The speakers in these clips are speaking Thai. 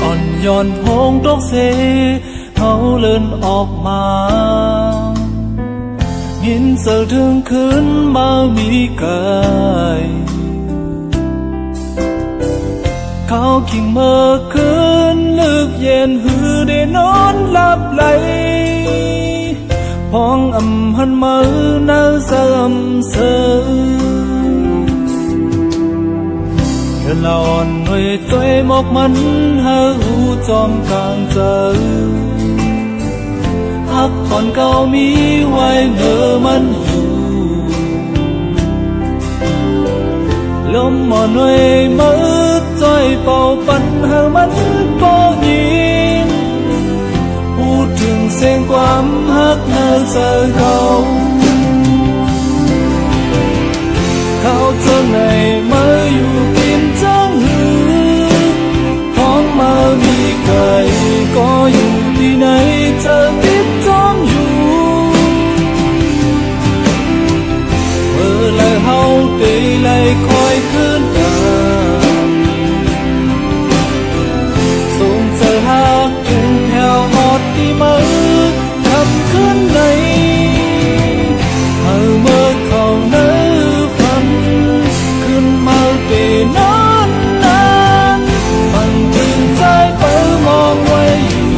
อ่อนย้อนพงตกเสเขาเลื่อนออกมาหินเสือถึงคืนมามีกายเขาขิงเมื่อคืนลึกเย็นหือได้นอนหลับไหลพองหันมือน่าเสื่อมเสือเธอหลอนหน่วยใจหมกมันหาหูจอมกลางเจอฮักก่อนเก่ามีไว้เมื่อมันอยู่ลมหมอนหน่วยมือใจเป่าปันหามันก็ยินพูดถึงเสียงความฮักน่าเจอเขาเจอในมืออยู่กินจังหือของมามีใครก็อยู่ที่ไหนเธอติดจอมอยู่เมื่อไรเฮาได้ไล่คอยคืนกันส่งเธอหักถึงแถวหอดที่มือทำขึ้นในเมื่อเขาเนื้อฟันขึ้นมาได้นานนานมันถึงใจเปิดมองไว้อยู่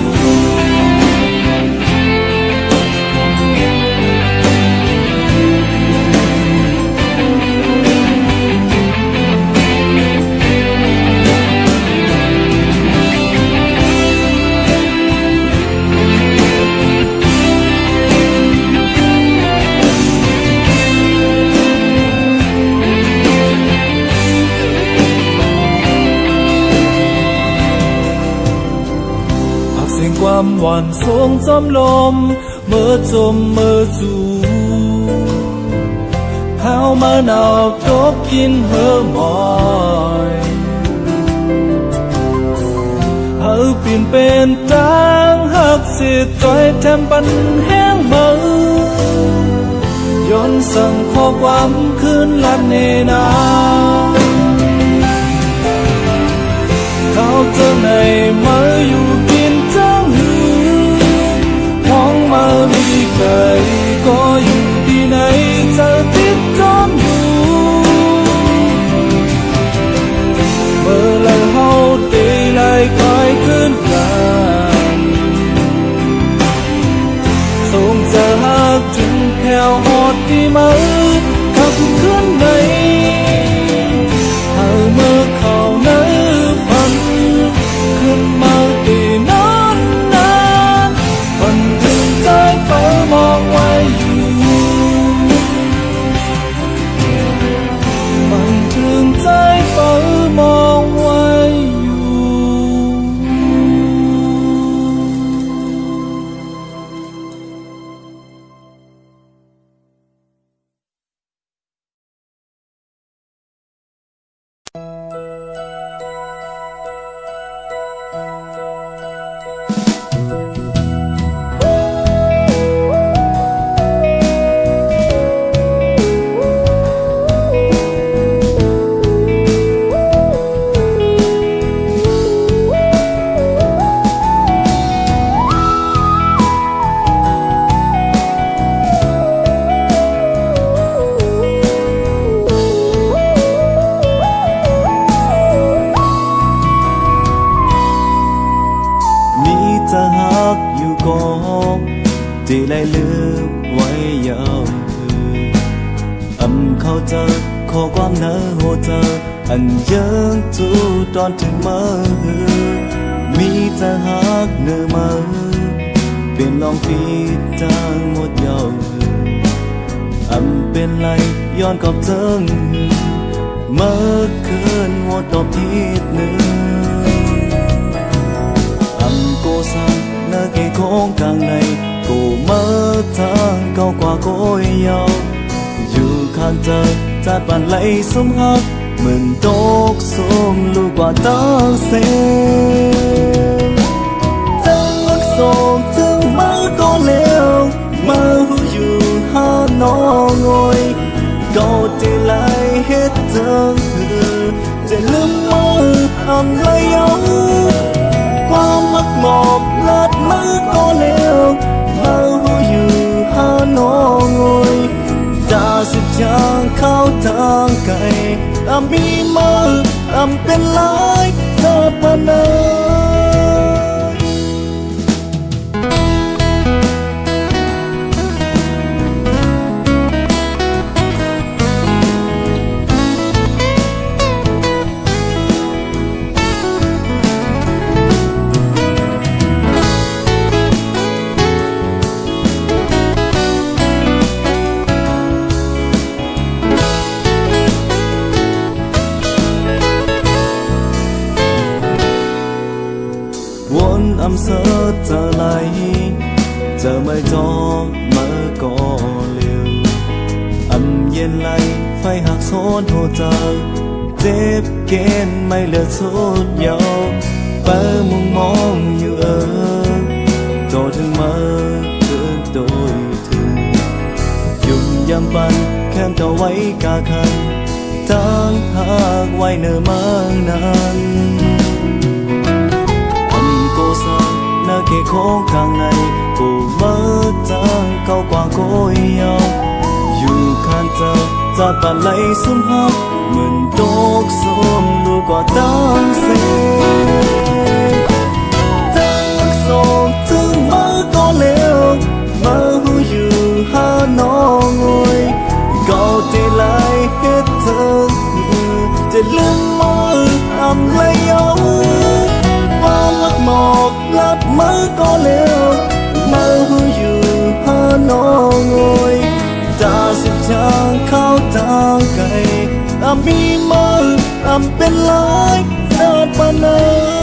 ความหวานทรงจำลมเมื่อจมเมื่อจูข้าวมะนาวตกกินเหือหมอยเฮาเปลี่ยนเป็นจางหักเสียใจแถมปันแห้งมือย้อนสั่งข้อความคืนลัดเนนาเขาเจอในมืออยู่กินจังหือมองมามีใครก็อยู่ที่ไหนเธอติดจอมอยู่เมื่อไรเฮาได้ไล่คอยขึ้นกันส่งเธอหักถึงแถวหอดที่มือขับขึ้นในเมื่อเขาเนื้อฟันขึ้นมาได้นานนานมันถึงใจเฝ้ามองไว้อยู่มันถึงใจเฝ้ามองไว้อยู่ที่ไล่ลืมไว้ยาวเข้าเจอข้อความเนื้อหัวเธออันยังจูตอนถึงมือมีแต่หักเนื้อมือเปลี่ยนลองผิดทางหมดยาวเป็นไรย้อนกับเธอเมื่อคืนหมดดอกทิศหนึ่งโกสังเนื้อเกคงกลางในกูเมื่อทางเก่ากว่าโกยยาวอยู่ข้างเธอจัดปันไหลสมหักเหมือนตกสมลูกกว่าตาเสียจังลักโศกถึงมาก็แล้วมาหูอยู่หาน้องงอยก็จะไล่เฮ็ดเธอจะลืมมือทำไรเอา có leo mơ húอยู่หาน้องงอยตาสิจางเข้าทางไกลมีมือเป็นหลายเธอปะนาvốn âm sơ trở lại giờ mới cho mơ có liều âm yên lại phải hạc xôn hồ giờ dép kén mây lửa sốt nhau bơ mong mong như ở tôi thương mơ thương tôi thương dùng yam ban khen tàu ấy cả khăn tháng hạc quay nở mơ nắng cô sa nơi kề khổ càng ngày cô mơ chẳng câu qua cối nhau dù khan giờ giọt bàn lấy sum hát mình tốt sum đua qua tăng xe tháng sông thương mơ có leo mơ hú dù ha nó ngồi cậu thì lại hết thương trên lưng mơ lấy áo một lát mơ có leo mơ húอยู่หาน้องงอยตาสิจางเข้าทางไกลมีมือเป็นหลายเธอปะนา